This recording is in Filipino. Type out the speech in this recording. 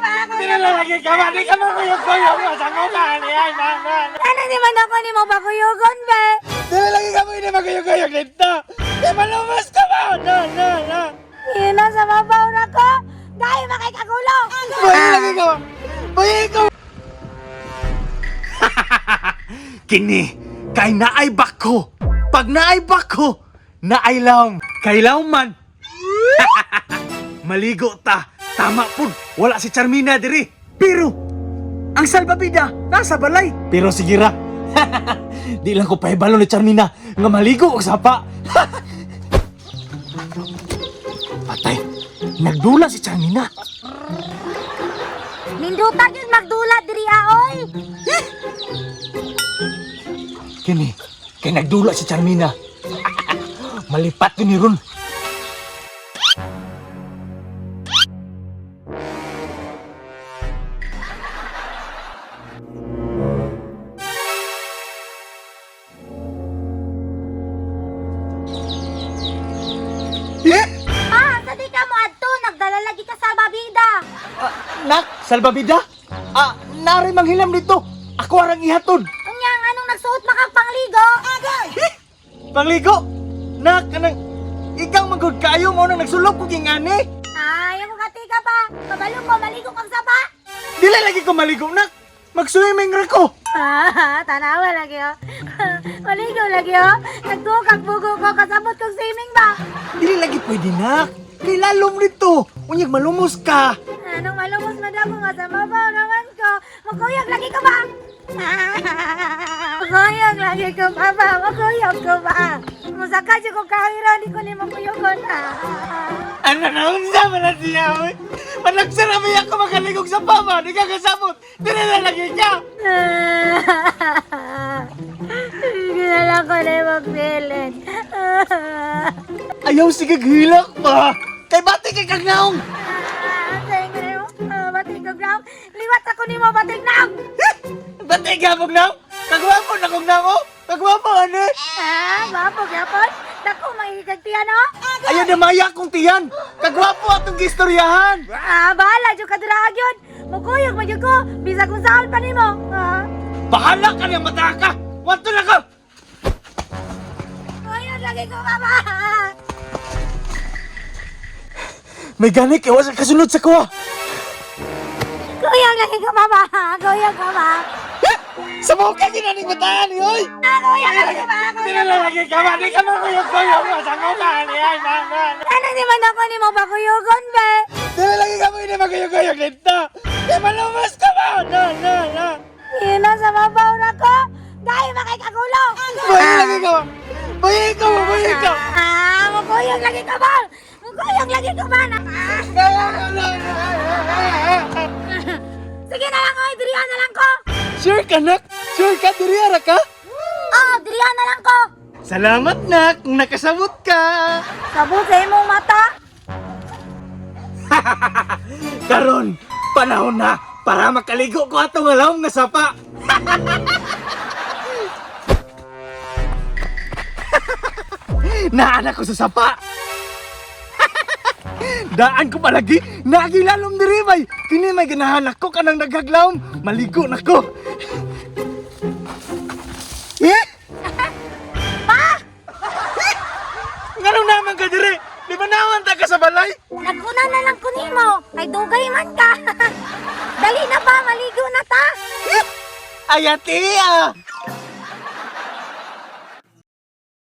Nilalagay ka ba? Di ka makuyog-kuyog mo sa mukha niya, mama. Ano di man ako ni mo bakuyugon, be? Nilalagay ka mo, hindi makuyog-kuyog dito. Di malumas ka ba? No. Yun na sa mabaw na ko. Dahil makikagulo. Nilalagay ka ba? Bayi ko! Kini, kay naay bako. Pag naay bako, naay laom. Kay laom man. Maligo ta. Tama po, wala si Charmina diri. Pero, ang salbabida, nasa balay. Pero sige ra. Di lang ko pahibalo ni Charmina nga maligo og sapa. Patay, nagdula si Charmina. Ninduta yun magdula diri aoy. Kini, kay nagdula si Charmina. Malipat yun ni Ron. Sa di ka mo adto, nagdala lagi ka sa babida. Nak, salbabida? Nari manghilam dito. Ako arang ihatod. Unyang anong nagsuot makappangligo? Agay! Pangligo? Nak, kanang... Ikaw magod kayo mo nang nagsulog ko kingani. Ay, ako kati ka pa. Kabalo ko, maligo kang sapa. Dili lagi ko maligo, nak. Mag-swimming ra ko. Tanawa lagi oh. Maligo lagi oh. Nagtukak bugo ko, kasabot kong swimming ba? Dili lagi pwede, nak. Kay lalom dito. Unyag malumos ka. Anong malumos madamo nga sa mabaw naman ko. Magkuyag lagi ka ba? Magkuyag lagi ko ba ba? Magkuyag ko ba? Musaka siya ko kahira, di ko ni magkuyugon. Ano na unsa man na siya, oy? Managsarami ako makaligog sa pama. Di ka kasabot. Dili na lagi ka. Hindi na lang ko na magpilit. Ayaw sige hilak pa. Kay bati kay kagnaong. Batik ko ground. Liwat ako ni mo, batik na! Bati ka bugnaw. Kagwapo na kagnaong. Kagwapo ane. Bapo, yapon. Dako, mahigagtiyan, no? Ayaw na maya kong tiyan. Kagwapo atong gistoryahan. Bahala, dyan ka durag yun. Magkuyog, magyug ko. Bisa kung saan pa ni mo. Bahala ka niyang mata ka. Wanto na ka. Kuyog lagi ko, mama. May gani kay wasa kasunod sa kuha. Kuyog lagi ko, mama. Kuyog, mama. Sa mukha ginaning mataan ni oy. Kuyog lagi ko, mama. Nilalagay ka ba? Di ka makuyog-kuyog mo sa mukha ni ay mama. Ano di man ako ni mo bakuyugon, be? Nilalagay ka mo hindi makuyog-kuyog dito. Di malumas ka ba? No. Yun na sa mabaw na ko. Dahil makikagulo. Bayi ka ba? Bayi ka. Magkuyog lagi ka ba? Magkuyog lagi ka ba? Sige na lang, oy. Dirihan na lang ko. Sure ka, nak? Sure ka? Diriara ka? Dirihan na lang ko. Salamat, nak. Nakasabot ka. Sabot sa imong mata. Karon, panahon na para makaligo ko atong alawm nga sapa. Naanak ko sa sapa. Daan ko palagi, nagilalom diri bay. Kini may ganahan ako kanang naghaglawom. Maligo na ko. Pa! Ngano naman ka diri? Di ba naman ta ka sa balay? Naguna na lang ko nimo. Ay dugay man ka. Dali na ba, maligo na ta. Ayati ah!